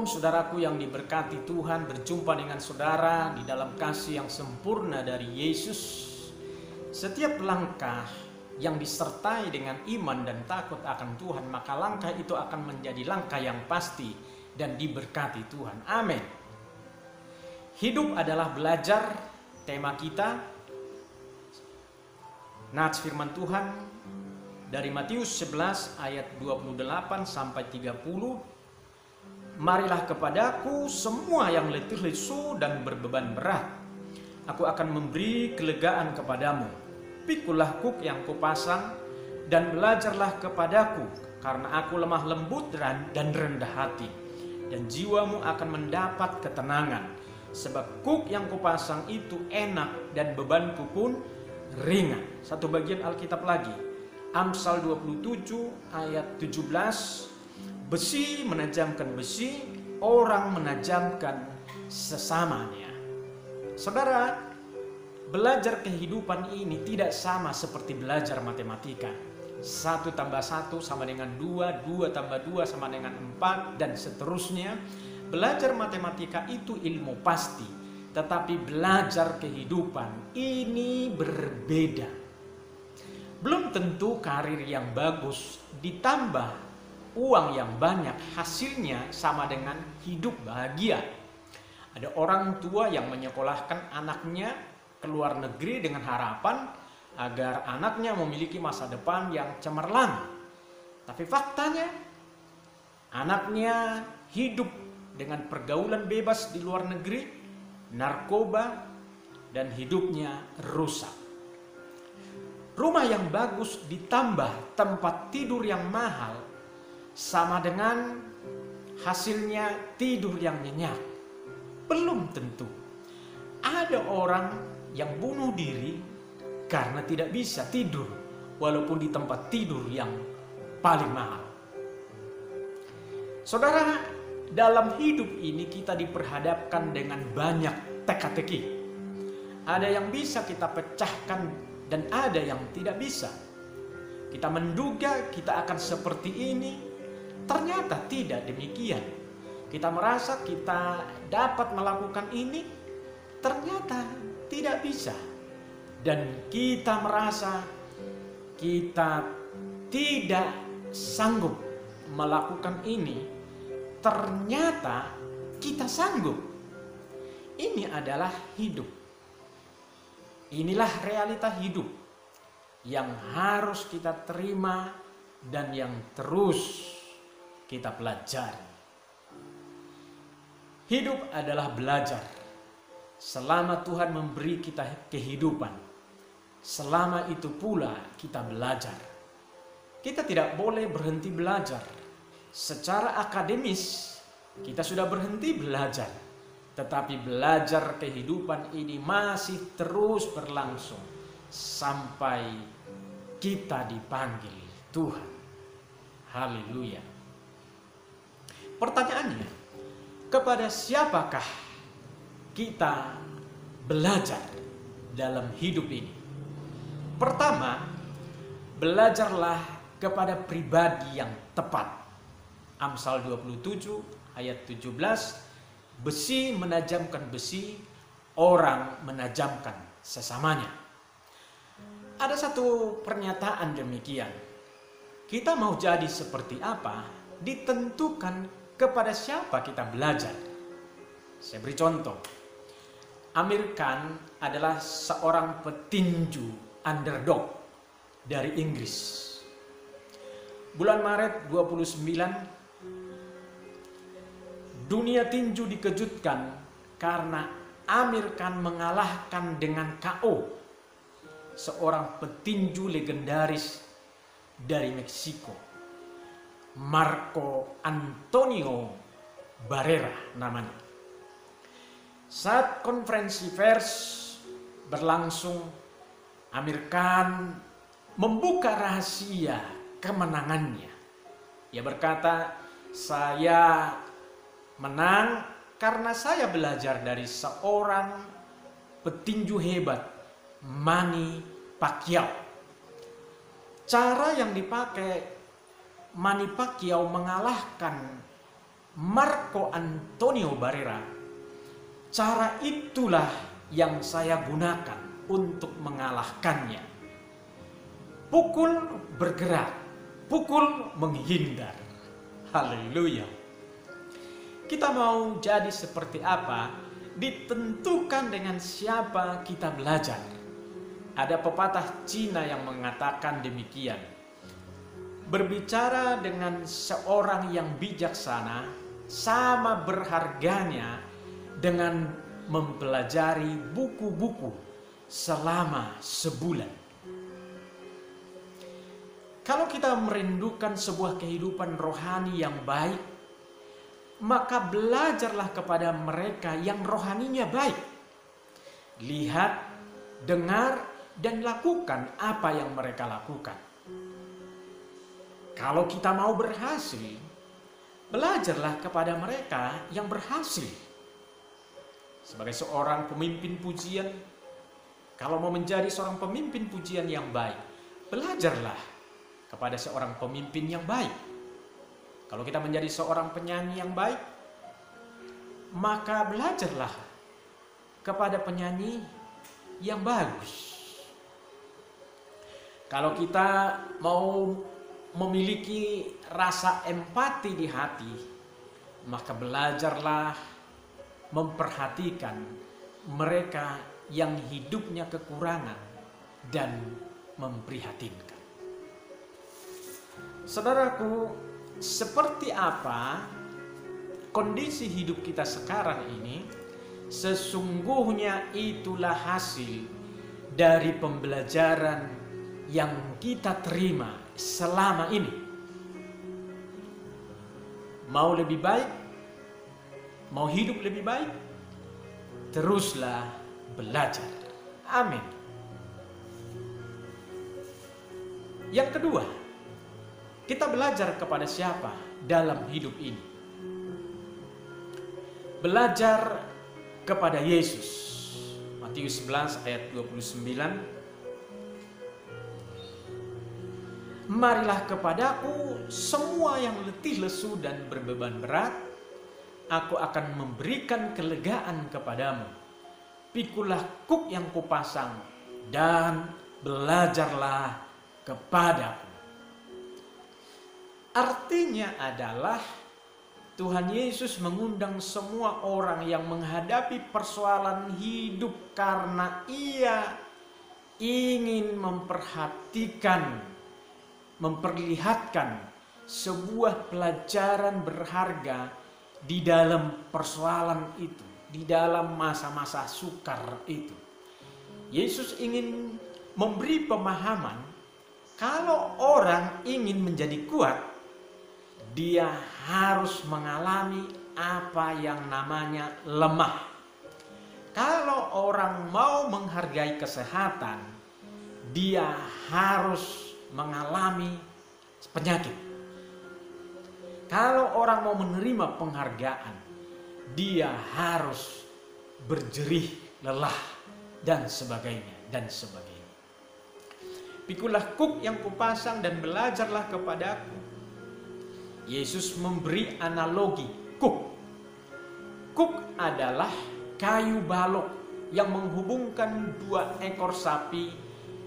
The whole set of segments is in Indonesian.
Shalom saudaraku yang diberkati Tuhan, berjumpa dengan saudara di dalam kasih yang sempurna dari Yesus. Setiap langkah yang disertai dengan iman dan takut akan Tuhan, maka langkah itu akan menjadi langkah yang pasti dan diberkati Tuhan. Amin. Hidup adalah belajar, tema kita. Nats firman Tuhan dari Matius 11 ayat 28 sampai 30. Marilah kepadaku semua yang letih lesu dan berbeban berat, aku akan memberi kelegaan kepadamu. Pikulah kuk yang kupasang dan belajarlah kepadaku, karena aku lemah lembut dan rendah hati, dan jiwamu akan mendapat ketenangan. Sebab kuk yang kupasang itu enak dan bebanku pun ringan. Satu bagian Alkitab lagi, Amsal 27 ayat 17. Besi menajamkan besi, orang menajamkan sesamanya. Saudara, belajar kehidupan ini tidak sama seperti belajar matematika. 1 tambah 1 sama dengan 2, 2 tambah 2 sama dengan 4, dan seterusnya. Belajar matematika itu ilmu pasti, tetapi belajar kehidupan ini berbeda. Belum tentu karir yang bagus ditambah uang yang banyak hasilnya sama dengan hidup bahagia. Ada orang tua yang menyekolahkan anaknya ke luar negeri dengan harapan agar anaknya memiliki masa depan yang cemerlang. Tapi faktanya anaknya hidup dengan pergaulan bebas di luar negeri, narkoba, dan hidupnya rusak. Rumah yang bagus ditambah tempat tidur yang mahal sama dengan hasilnya tidur yang nyenyak. Belum tentu. Ada orang yang bunuh diri karena tidak bisa tidur walaupun di tempat tidur yang paling mahal. Saudara, dalam hidup ini kita diperhadapkan dengan banyak teka-teki. Ada yang bisa kita pecahkan dan ada yang tidak bisa. Kita menduga kita akan seperti ini, ternyata tidak demikian. Kita merasa kita dapat melakukan ini, ternyata tidak bisa. Dan kita merasa kita tidak sanggup melakukan ini, ternyata kita sanggup. Ini adalah hidup. Inilah realita hidup yang harus kita terima dan yang terus kita pelajari. Hidup adalah belajar. Selama Tuhan memberi kita kehidupan, selama itu pula kita belajar. Kita tidak boleh berhenti belajar. Secara akademis kita sudah berhenti belajar, tetapi belajar kehidupan ini masih terus berlangsung sampai kita dipanggil Tuhan. Haleluya. Pertanyaannya, kepada siapakah kita belajar dalam hidup ini? Pertama, belajarlah kepada pribadi yang tepat. Amsal 27 ayat 17, besi menajamkan besi, orang menajamkan sesamanya. Ada satu pernyataan demikian. Kita mau jadi seperti apa ditentukan kepada siapa kita belajar. Saya beri contoh. Amir Khan adalah seorang petinju underdog dari Inggris. Bulan Maret 29, dunia tinju dikejutkan karena Amir Khan mengalahkan dengan KO seorang petinju legendaris dari Meksiko, Marco Antonio Barrera namanya. Saat konferensi pers berlangsung, Amir Khan membuka rahasia kemenangannya. Ia berkata, saya menang karena saya belajar dari seorang petinju hebat, Manny Pacquiao. Cara yang dipakai Manny Pacquiao mengalahkan Marco Antonio Barrera, cara itulah yang saya gunakan untuk mengalahkannya. Pukul bergerak, pukul menghindar. Haleluya. Kita mau jadi seperti apa ditentukan dengan siapa kita belajar. Ada pepatah Cina yang mengatakan demikian. Berbicara dengan seorang yang bijaksana sama berharganya dengan mempelajari buku-buku selama sebulan. Kalau kita merindukan sebuah kehidupan rohani yang baik, maka belajarlah kepada mereka yang rohaninya baik. Lihat, dengar, dan lakukan apa yang mereka lakukan. Kalau kita mau berhasil, belajarlah kepada mereka yang berhasil. Sebagai seorang pemimpin pujian, kalau mau menjadi seorang pemimpin pujian yang baik, belajarlah kepada seorang pemimpin yang baik. Kalau kita menjadi seorang penyanyi yang baik, maka belajarlah kepada penyanyi yang bagus. Kalau kita mau memiliki rasa empati di hati, maka belajarlah memperhatikan mereka yang hidupnya kekurangan dan memprihatinkan. Saudaraku, seperti apa kondisi hidup kita sekarang ini, sesungguhnya itulah hasil dari pembelajaran yang kita terima selama ini. Mau lebih baik, mau hidup lebih baik, teruslah belajar. Amin. Yang kedua, kita belajar kepada siapa dalam hidup ini? Belajar kepada Yesus. Matius 11 ayat 29. Marilah kepadaku semua yang letih lesu dan berbeban berat, aku akan memberikan kelegaan kepadamu. Pikulah kuk yang kupasang dan belajarlah kepadaku. Artinya adalah Tuhan Yesus mengundang semua orang yang menghadapi persoalan hidup karena ia ingin memperlihatkan sebuah pelajaran berharga di dalam persoalan itu, di dalam masa-masa sukar itu. Yesus ingin memberi pemahaman kalau orang ingin menjadi kuat, dia harus mengalami apa yang namanya lemah. Kalau orang mau menghargai kesehatan, dia harus mengalami penyakit. Kalau orang mau menerima penghargaan, dia harus berjerih, lelah, dan sebagainya, dan sebagainya. Pikulah kuk yang kupasang dan belajarlah kepadaku. Yesus memberi analogi kuk. Kuk adalah kayu balok yang menghubungkan dua ekor sapi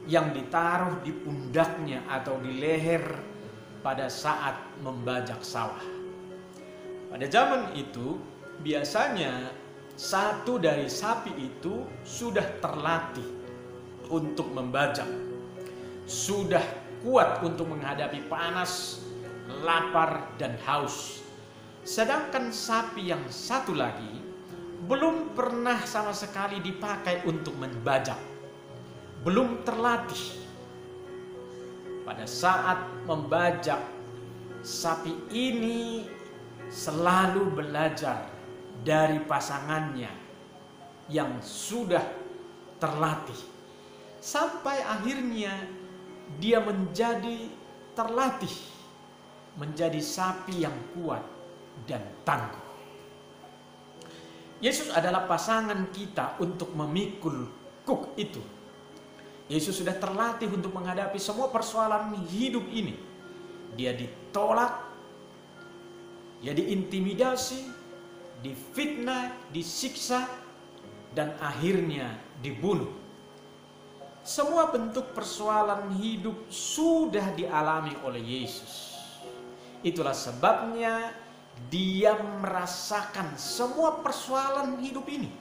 yang ditaruh di pundaknya atau di leher pada saat membajak sawah. Pada zaman itu biasanya satu dari sapi itu sudah terlatih untuk membajak, sudah kuat untuk menghadapi panas, lapar, dan haus. Sedangkan sapi yang satu lagi belum pernah sama sekali dipakai untuk membajak, belum terlatih. Pada saat membajak, sapi ini selalu belajar dari pasangannya yang sudah terlatih, sampai akhirnya dia menjadi terlatih, menjadi sapi yang kuat dan tangguh. Yesus adalah pasangan kita untuk memikul kuk itu. Yesus sudah terlatih untuk menghadapi semua persoalan hidup ini. Dia ditolak, Dia diintimidasi, difitnah, disiksa, dan akhirnya dibunuh. Semua bentuk persoalan hidup sudah dialami oleh Yesus. Itulah sebabnya dia merasakan semua persoalan hidup ini,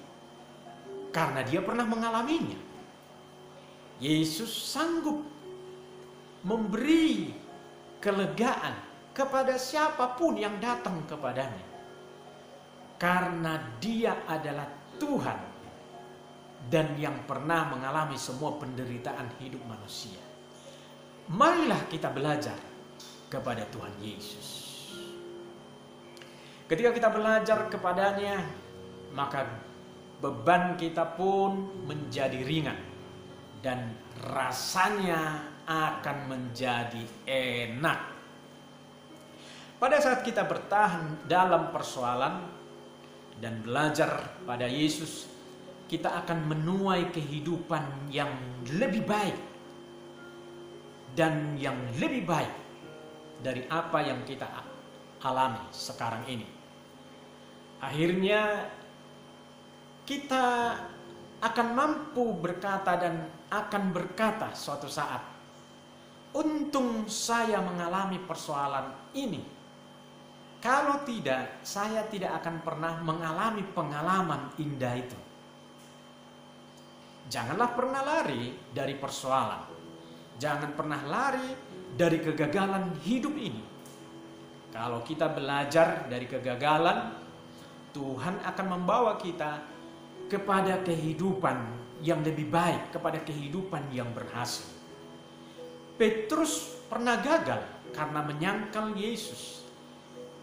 karena dia pernah mengalaminya. Yesus sanggup memberi kelegaan kepada siapapun yang datang kepadanya, karena dia adalah Tuhan dan yang pernah mengalami semua penderitaan hidup manusia. Marilah kita belajar kepada Tuhan Yesus. Ketika kita belajar kepadanya, maka beban kita pun menjadi ringan dan rasanya akan menjadi enak. Pada saat kita bertahan dalam persoalan dan belajar pada Yesus, kita akan menuai kehidupan yang lebih baik dan yang lebih baik dari apa yang kita alami sekarang ini. Akhirnya kita akan mampu berkata dan akan berkata suatu saat, untung saya mengalami persoalan ini. Kalau tidak, saya tidak akan pernah mengalami pengalaman indah itu. Janganlah pernah lari dari persoalan. Jangan pernah lari dari kegagalan hidup ini. Kalau kita belajar dari kegagalan, Tuhan akan membawa kita kepada kehidupan yang lebih baik, kepada kehidupan yang berhasil. Petrus pernah gagal karena menyangkal Yesus,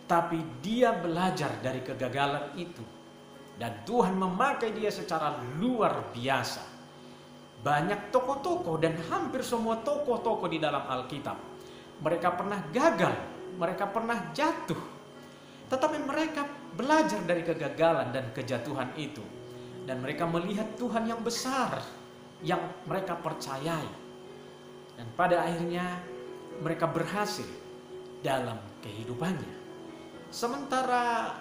tapi dia belajar dari kegagalan itu, dan Tuhan memakai dia secara luar biasa. Banyak tokoh-tokoh dan hampir semua tokoh-tokoh di dalam Alkitab, mereka pernah gagal, mereka pernah jatuh, tetapi mereka belajar dari kegagalan dan kejatuhan itu, dan mereka melihat Tuhan yang besar yang mereka percayai, dan pada akhirnya mereka berhasil dalam kehidupannya. Sementara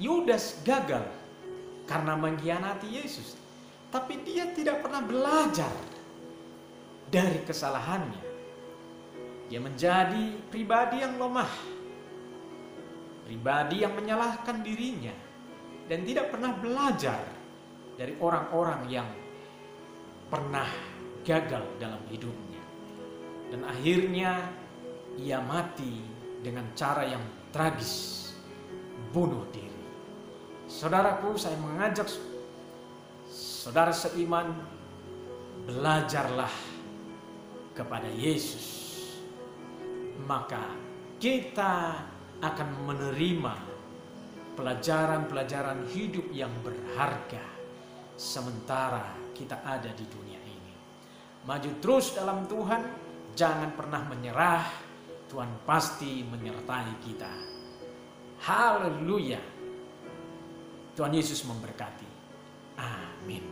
Yudas gagal karena mengkhianati Yesus, tapi dia tidak pernah belajar dari kesalahannya. Dia menjadi pribadi yang lemah, pribadi yang menyalahkan dirinya, dan tidak pernah belajar dari orang-orang yang pernah gagal dalam hidupnya. Dan akhirnya ia mati dengan cara yang tragis, bunuh diri. Saudaraku, saya mengajak saudara seiman, belajarlah kepada Yesus. Maka kita akan menerima pelajaran-pelajaran hidup yang berharga sementara kita ada di dunia ini. Maju terus dalam Tuhan, jangan pernah menyerah. Tuhan pasti menyertai kita. Haleluya. Tuhan Yesus memberkati. Amin.